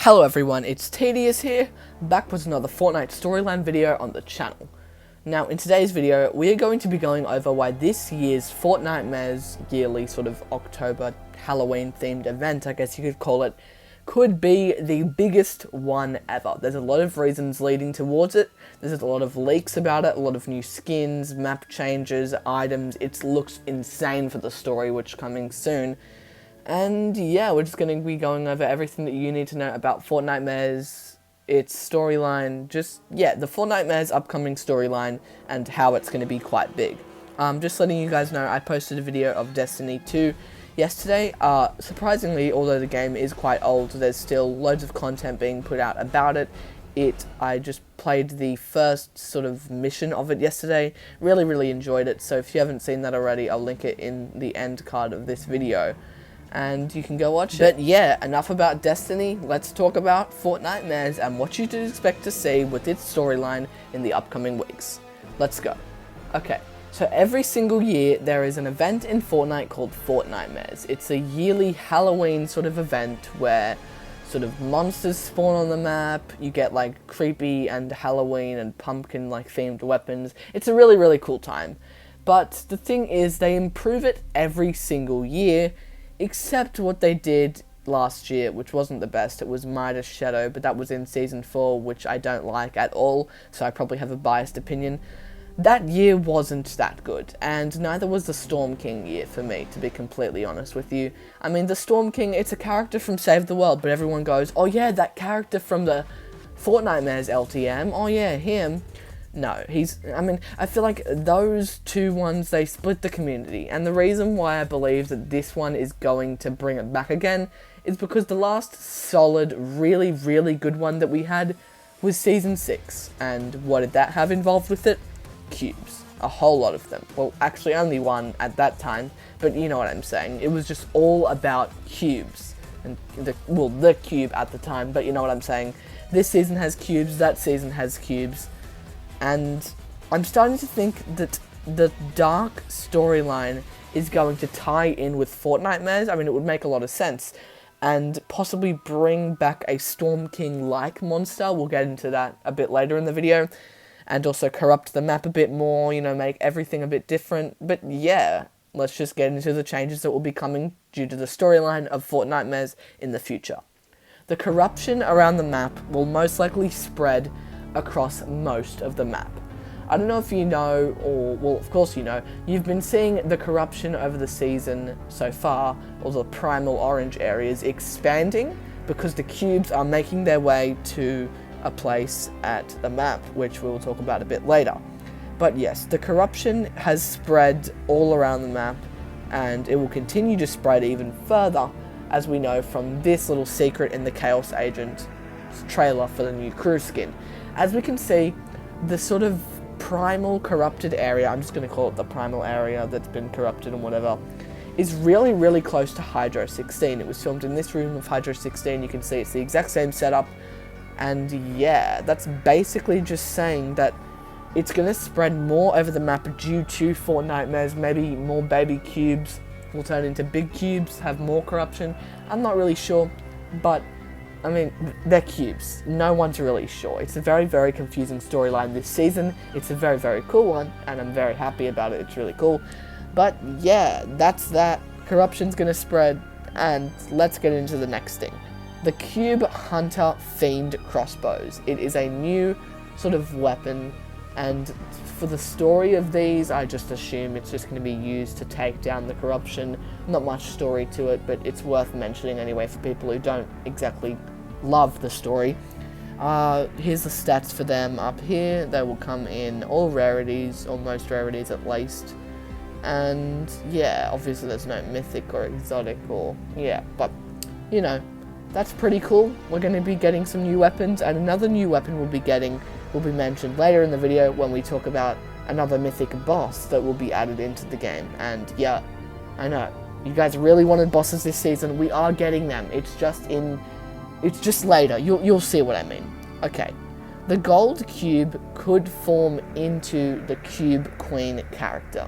Hello everyone, it's Tedious here, back with another Fortnite storyline video on the channel. Now in today's video, we are going to be going over why this year's Fortnitemares yearly sort of October Halloween themed event, I guess you could call it, could be the biggest one ever. There's a lot of reasons leading towards it, there's a lot of leaks about it, a lot of new skins, map changes, items. It looks insane for the story, which is coming soon. And yeah, we're just going to be going over everything that you need to know about Fortnitemares, its storyline, the Fortnitemares upcoming storyline, and how it's going to be quite big. Just letting you guys know, I posted a video of Destiny 2 yesterday. Surprisingly, although the game is quite old, there's still loads of content being put out about it. I just played the first sort of mission of it yesterday, really enjoyed it, so if you haven't seen that already, I'll link it in the end card of this video. And you can go watch it. But yeah, enough about Destiny, let's talk about Fortnitemares and what you should expect to see with its storyline in the upcoming weeks. Let's go. Okay, so every single year there is an event in Fortnite called Fortnitemares. It's a yearly Halloween sort of event where sort of monsters spawn on the map, you get like creepy and Halloween and pumpkin like themed weapons. It's a really cool time. But the thing is, they improve it every single year, except what they did last year, which wasn't the best. It was Midas Shadow, but that was in Season 4, which I don't like at all, so I probably have a biased opinion. That year wasn't that good, and neither was the Storm King year for me, to be completely honest with you. I mean, the Storm King, it's a character from Save the World, but everyone goes, oh yeah, that character from the Fortnitemares LTM, oh yeah, him. No, I feel like those two ones, they split the community, and the reason why I believe that this one is going to bring it back again is because the last solid, really good one that we had was Season 6, and what did that have involved with it? Cubes. A whole lot of them. Well, actually only one at that time, but you know what I'm saying. It was just all about cubes, and the cube at the time, but you know what I'm saying. This season has cubes, that season has cubes. And I'm starting to think that the dark storyline is going to tie in with Fortnitemares. I mean, it would make a lot of sense. And possibly bring back a Storm King-like monster. We'll get into that a bit later in the video. And also corrupt the map a bit more, you know, make everything a bit different. But yeah, let's just get into the changes that will be coming due to the storyline of Fortnitemares in the future. The corruption around the map will most likely spread across most of the map. I don't know if you know, or well, of course you know, you've been seeing the corruption over the season so far, or the primal orange areas expanding because the cubes are making their way to a place at the map, which we'll talk about a bit later. But yes, the corruption has spread all around the map, and it will continue to spread even further, as we know from this little secret in the Chaos Agent trailer for the new crew skin. As we can see, the sort of primal corrupted area, I'm just going to call it the primal area that's been corrupted and whatever, is really close to Hydro 16. It was filmed in this room of Hydro 16, you can see it's the exact same setup, and yeah, that's basically just saying that it's going to spread more over the map due to Fortnitemares. Maybe more baby cubes will turn into big cubes, have more corruption, I'm not really sure, but I mean, they're cubes. No one's really sure. It's a very confusing storyline this season. It's a very cool one, and I'm very happy about it. It's really cool. But yeah, that's that. Corruption's gonna spread, and let's get into the next thing. The Cube Hunter Fiend Crossbows. It is a new sort of weapon, and for the story of these, I just assume it's just going to be used to take down the corruption. Not much story to it, but it's worth mentioning anyway for people who don't exactly love the story. Here's the stats for them up here. They will come in all rarities, or most rarities at least. And yeah, obviously there's no mythic or exotic or yeah, but you know, that's pretty cool. We're going to be getting some new weapons, and another new weapon will be mentioned later in the video when we talk about another mythic boss that will be added into the game. And yeah, I know you guys really wanted bosses this season. We are getting them. It's just later. You'll see what I mean. Okay, the gold cube could form into the Cube Queen character.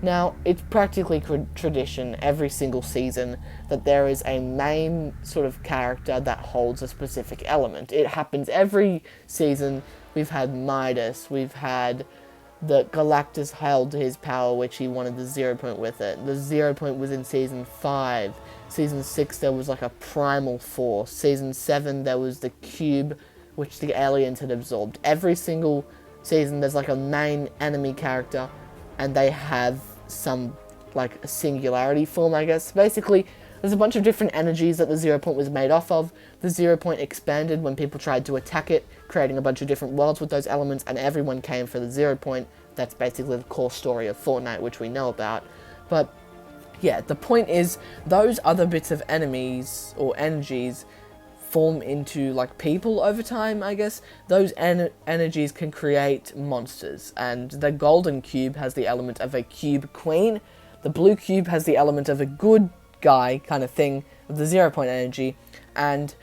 Now, it's practically tradition every single season that there is a main sort of character that holds a specific element. It happens every season. We've had Midas, we've had the Galactus held his power, which he wanted the 0 point with it. The 0 point was in Season 5. Season 6, there was like a primal force. Season 7, there was the cube, which the aliens had absorbed. Every single season, there's like a main enemy character, and they have some, like, a singularity form, I guess. Basically, there's a bunch of different energies that the 0 point was made off of. The 0 point expanded when people tried to attack it, creating a bunch of different worlds with those elements, and everyone came for the 0 point. That's basically the core story of Fortnite, which we know about. But, yeah, the point is, those other bits of enemies, or energies, form into, like, people over time, I guess. Those energies can create monsters, and the golden cube has the element of a cube queen. The blue cube has the element of a good guy kind of thing, of the 0 point energy, and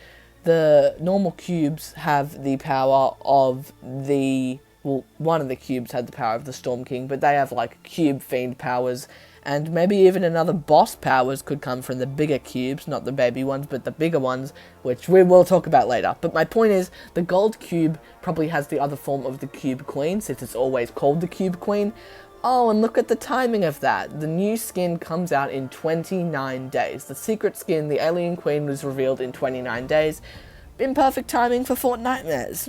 the normal cubes have the power of the, well, one of the cubes had the power of the Storm King, but they have, like, cube fiend powers, and maybe even another boss powers could come from the bigger cubes, not the baby ones, but the bigger ones, which we will talk about later. But my point is, the gold cube probably has the other form of the cube queen, since it's always called the cube queen. Oh, and look at the timing of that. The new skin comes out in 29 days. The secret skin, the alien queen, was revealed in 29 days. In perfect timing for Fortnitemares.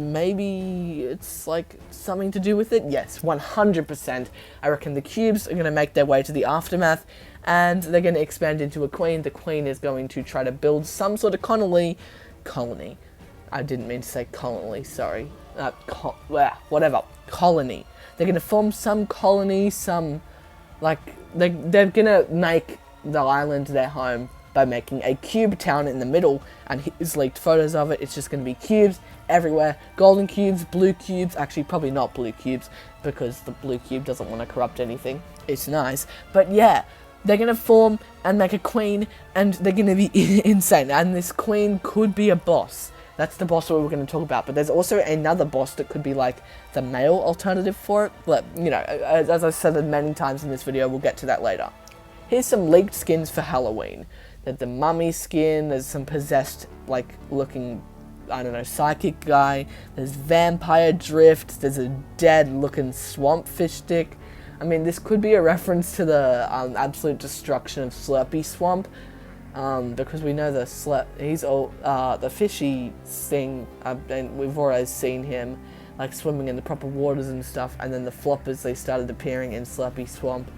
Maybe it's like something to do with it. Yes, 100%. I reckon the cubes are going to make their way to the aftermath, and they're going to expand into a queen. The queen is going to try to build some sort of colony. I didn't mean to say colony, sorry. Whatever. Colony. They're going to form some colony, they're going to make the island their home by making a cube town in the middle, and he's leaked photos of it. It's just going to be cubes everywhere. Golden cubes, blue cubes, actually probably not blue cubes, because the blue cube doesn't want to corrupt anything. It's nice. But yeah, they're going to form and make a queen, and they're going to be insane. And this queen could be a boss. That's the boss that we're going to talk about. But there's also another boss that could be like the male alternative for it. But, you know, as I said many times in this video, we'll get to that later. Here's some leaked skins for Halloween. There's the mummy skin, there's some possessed, like, looking, I don't know, psychic guy. There's vampire drift, there's a dead looking swamp fish stick. I mean, this could be a reference to the absolute destruction of Slurpy Swamp. Because we know the fishy thing, and we've always seen him, like, swimming in the proper waters and stuff, and then the floppers, they started appearing in Slurpy Swamp,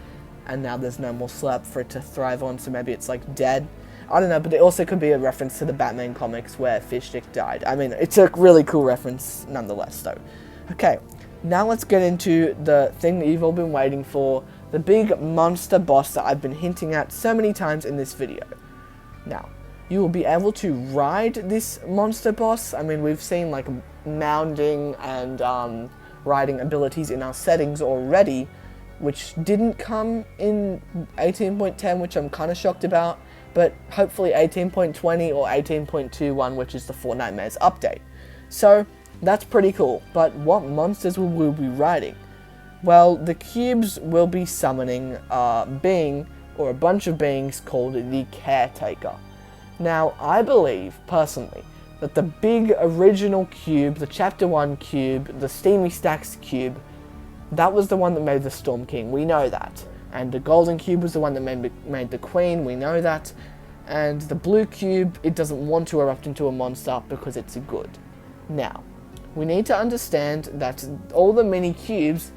and now there's no more slurp for it to thrive on, so maybe it's, like, dead. I don't know, but it also could be a reference to the Batman comics where Fishstick died. I mean, it's a really cool reference nonetheless, though. Okay, now let's get into the thing that you've all been waiting for, the big monster boss that I've been hinting at so many times in this video. Now, you will be able to ride this monster boss. I mean, we've seen, like, mounding and riding abilities in our settings already, which didn't come in 18.10, which I'm kind of shocked about, but hopefully 18.20 or 18.21, which is the Fortnitemares update. So, that's pretty cool, but what monsters will we be riding? Well, the cubes will be summoning a being, or a bunch of beings, called the Caretaker. Now, I believe, personally, that the big original cube, the Chapter 1 cube, the Steamy Stacks cube, that was the one that made the Storm King, we know that. And the Golden Cube was the one that made the Queen, we know that. And the Blue Cube, it doesn't want to erupt into a monster because it's good. Now, we need to understand that all the mini cubes,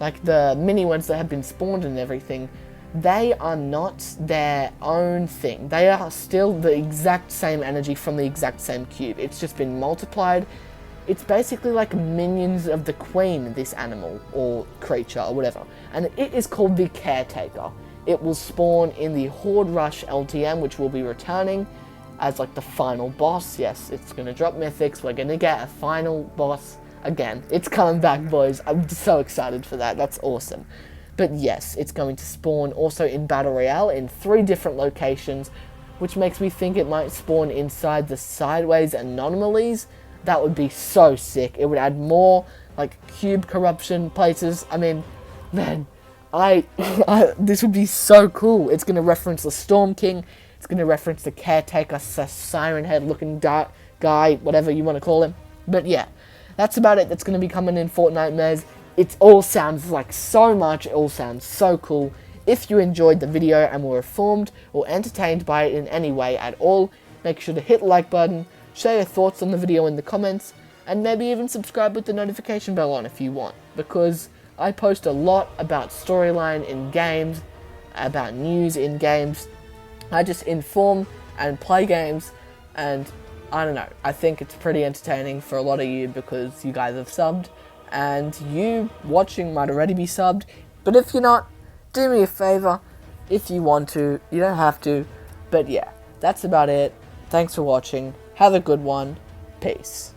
like the mini ones that have been spawned and everything, they are not their own thing. They are still the exact same energy from the exact same cube. It's just been multiplied. It's basically like minions of the Queen, this animal, or creature, or whatever. And it is called the Caretaker. It will spawn in the Horde Rush LTM, which will be returning as like the final boss. Yes, it's going to drop mythics. We're going to get a final boss again. It's coming back, boys. I'm so excited for that. That's awesome. But yes, it's going to spawn also in Battle Royale in 3 different locations, which makes me think it might spawn inside the Sideways Anomalies. That would be so sick. It would add more, like, cube corruption places. I mean, man, This would be so cool. It's gonna reference the Storm King. It's gonna reference the Caretaker, Siren Head looking dark guy, whatever you want to call him. But yeah, that's about it. That's gonna be coming in Fortnitemares. It all sounds like so much. It all sounds so cool. If you enjoyed the video and were informed or entertained by it in any way at all, make sure to hit the like button, share your thoughts on the video in the comments, and maybe even subscribe with the notification bell on if you want, because I post a lot about storyline in games, about news in games. I just inform and play games, and I don't know, I think it's pretty entertaining for a lot of you because you guys have subbed, and you watching might already be subbed, but if you're not, do me a favor. If you want to, you don't have to, but yeah, that's about it. Thanks for watching, have a good one, peace.